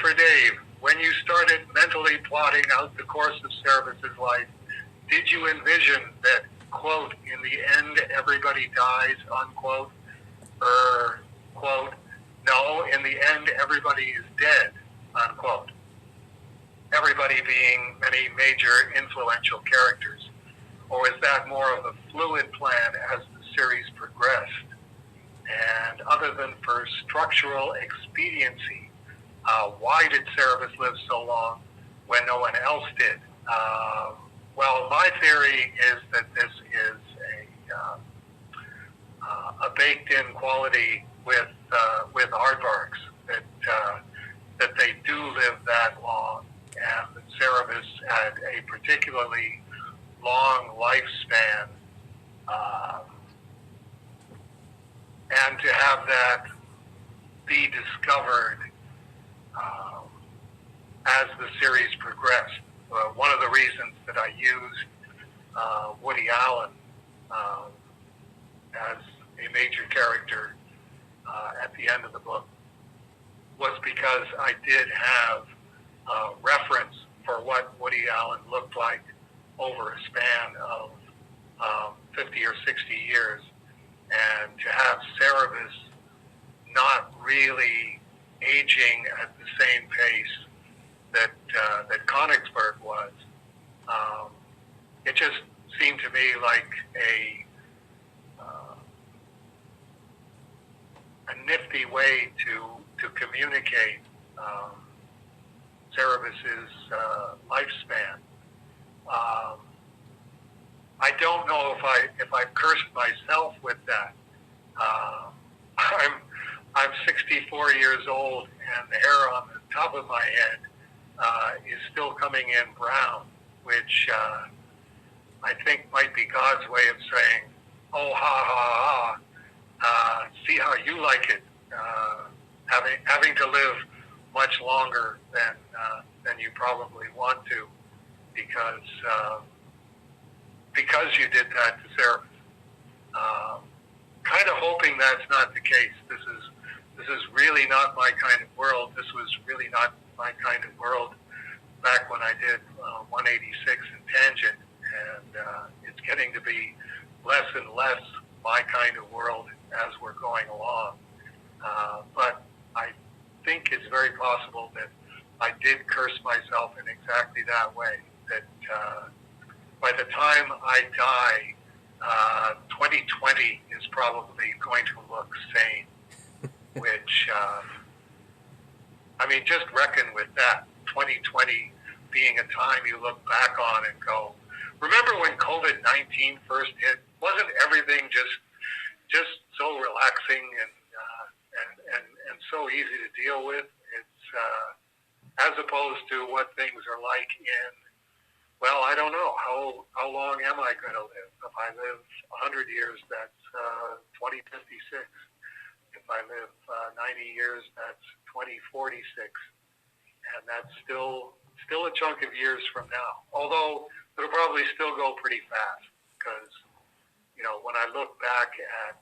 for Dave. When you started mentally plotting out the course of Cerebus's life, did you envision that, quote, in the end everybody dies, unquote, or, quote, no, in the end everybody is dead, unquote? Everybody being many major influential characters. Or is that more of a fluid plan as the series progressed? And other than for structural expediency, why did Cerebus live so long when no one else did? Well, my theory is that this is a baked-in quality with aardvarks, that they do live that long, and that Cerebus had a particularly long lifespan, and to have that be discovered as the series progressed. One of the reasons that I used Woody Allen as a major character at the end of the book was because I did have reference for what Woody Allen looked like over a span of 50 or 60 years, and to have Cerebus not really aging at the same pace that Königsberg was, it just seemed to me like a nifty way to communicate Cerebus's lifespan. I don't know if I've cursed myself with that. I'm 64 years old, and the hair on the top of my head is still coming in brown, which I think might be God's way of saying, "Oh, ha ha ha! See how you like it, having to live much longer than you probably want to, because you did that to Cerebus." Kind of hoping that's not the case. This is really not my kind of world. This was really not my kind of world back when I did 186 in Tangent, and it's getting to be less and less my kind of world as we're going along. But I think it's very possible that I did curse myself in exactly that way, that by the time I die, 2020 is probably going to look sane, which, I mean, just reckon with that, 2020 being a time you look back on and go, remember when COVID-19 first hit? Wasn't everything just so relaxing and so easy to deal with? It's as opposed to what things are like in, well, I don't know, how long am I going to live? If I live 100 years, that's 2056. If I live 90 years, that's 2046. And that's still a chunk of years from now. Although it'll probably still go pretty fast, because, you know, when I look back at,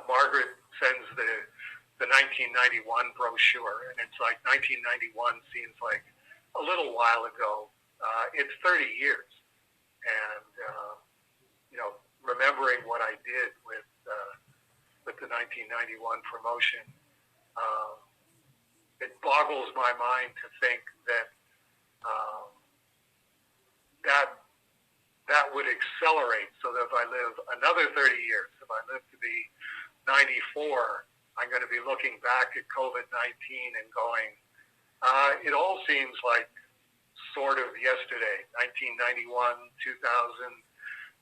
Margaret sends the 1991 brochure, and it's like 1991 seems like a little while ago. It's 30 years. And, remembering what I did with the 1991 promotion, it boggles my mind to think that that would accelerate, so that if I live another 30 years, if I live to be 94, I'm going to be looking back at COVID-19 and going, it all seems like sort of yesterday, 1991, 2000,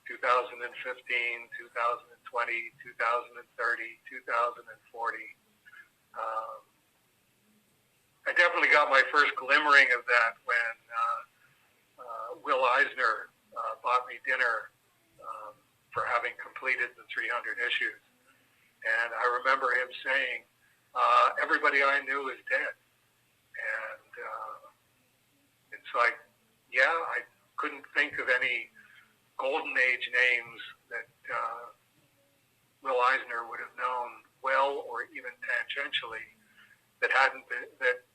2015, 2020, 2030, 2040. I definitely got my first glimmering of that when Will Eisner bought me dinner for having completed the 300 issues. And I remember him saying, everybody I knew is dead. And it's like, yeah, I couldn't think of any golden age names that Will Eisner would have known well or or even tangentially that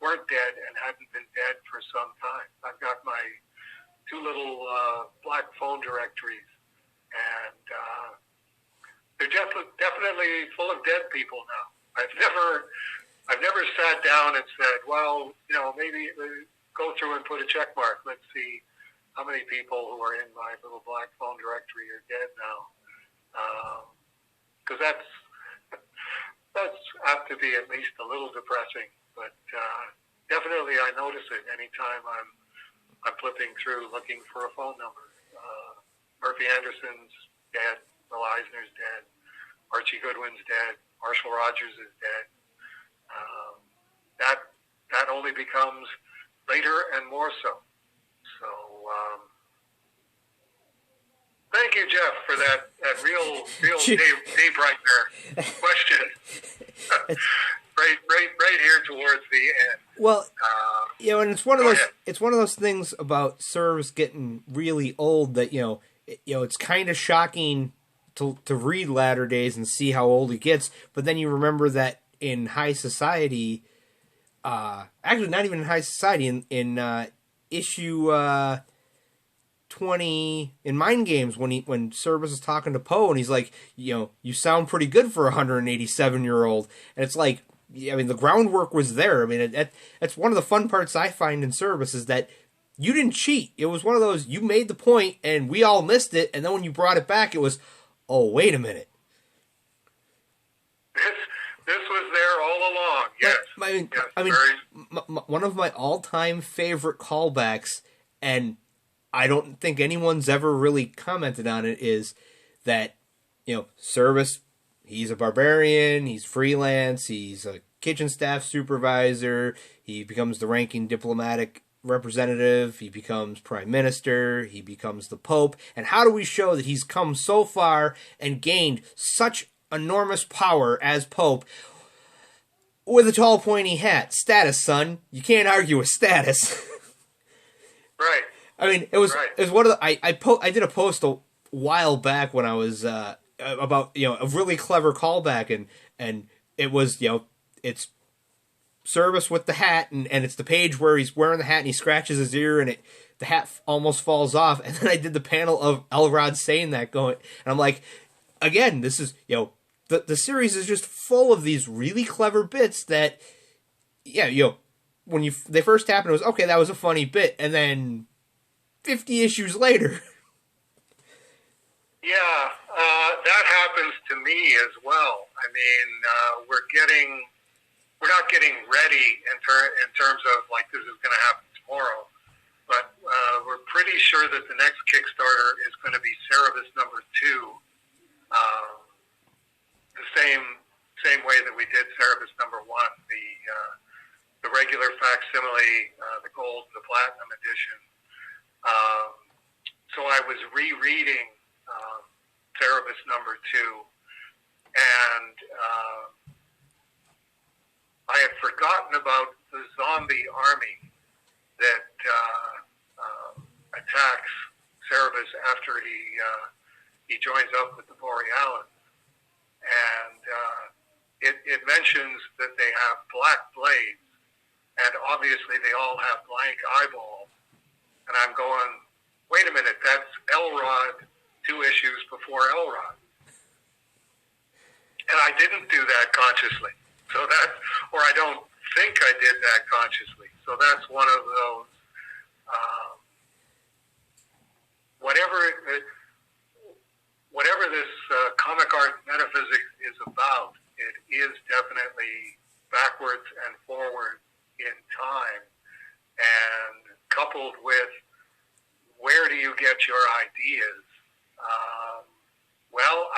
weren't dead and hadn't been dead for some time. I've got my two little black phone directories, and they're definitely full of dead people now. I've never sat down and said, well, maybe go through and put a check mark. Let's see how many people who are in my little black phone directory are dead now. Because that's apt to be at least a little depressing. But definitely I notice it anytime I'm flipping through looking for a phone number. Murphy Anderson's dead. Will Eisner's dead. Archie Goodwin's dead. Marshall Rogers is dead. That only becomes later and more so. So thank you, Jeff, for that real day brightener question. right here towards the end. Well, and it's one of those things about Cerebus getting really old that it's kind of shocking to read Latter Days and see how old he gets, but then you remember that in high society, actually not even in high society, in issue 20 in Mind Games, when Cerebus is talking to Poe and he's like, you sound pretty good for a 187-year-old, and it's like, the groundwork was there. That's one of the fun parts I find in Cerebus is that you didn't cheat. It was one of those, you made the point and we all missed it, and then when you brought it back, it was, oh, wait a minute. This was there all along, yes. One of my all-time favorite callbacks, and I don't think anyone's ever really commented on it, is that, Cerebus, he's a barbarian, he's freelance, he's a kitchen staff supervisor, he becomes the ranking diplomatic representative, he becomes prime minister, he becomes the Pope, and how do we show that he's come so far and gained such enormous power as Pope with a tall pointy hat? Status, son. You can't argue with status. Right. It was one of the I did a post a while back when I was about a really clever callback, and it was it's Cerebus with the hat, and it's the page where he's wearing the hat and he scratches his ear and the hat almost falls off, and then I did the panel of Elrod saying that, going, and I'm like, again, this is the series is just full of these really clever bits that when they first happened, it was okay, that was a funny bit, and then 50 issues later. Yeah, that happens to me as well. We're not getting ready in terms of like this is going to happen tomorrow, but we're pretty sure that the next Kickstarter is going to be Cerebus number 2, the same way that we did Cerebus number 1, the regular facsimile, the gold, the platinum edition. So I was rereading Cerebus number 2, and I had forgotten about the zombie army that attacks Cerebus after he joins up with the Borealans, and it mentions that they have black blades, and obviously they all have blank eyeballs. And I'm going, wait a minute, that's Elrod 2 issues before Elrod. And I didn't do that consciously. Or I don't think I did that consciously. So that's one of those, whatever this comic art metaphysics is about, it is definitely backwards and forward in time, and coupled with where do you get your ideas? Well,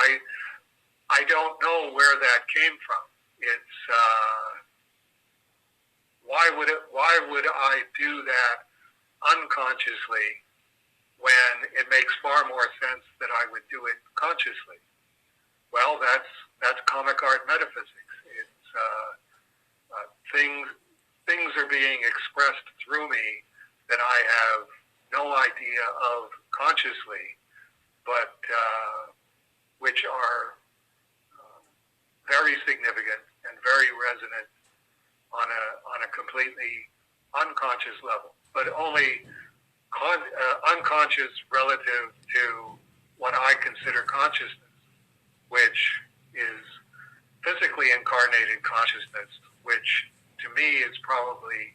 I don't know where that came from. It's why would I do that unconsciously when it makes far more sense that I would do it consciously? Well, that's comic art metaphysics. It's things are being expressed through me that I have no idea of consciously, but which are very significant and completely unconscious level, but only unconscious relative to what I consider consciousness, which is physically incarnated consciousness, which to me is probably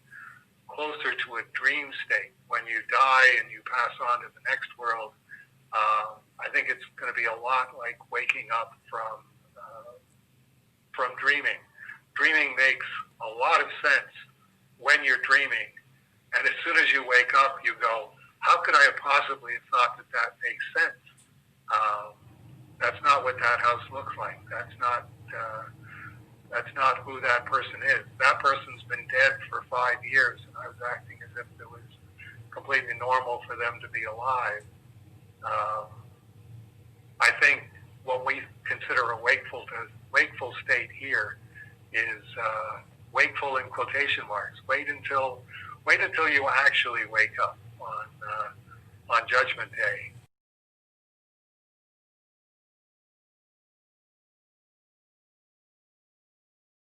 closer to a dream state. When you die and you pass on to the next world, I think it's going to be a lot like waking up from dreaming. Dreaming makes a lot of sense when you're dreaming, and as soon as you wake up, you go, how could I have possibly thought that that makes sense? That's not what that house looks like. That's not who that person is. That person's been dead for 5 years, and I was acting as if it was completely normal for them to be alive. I think what we consider a wakeful state here is wakeful in quotation marks. Wait until you actually wake up on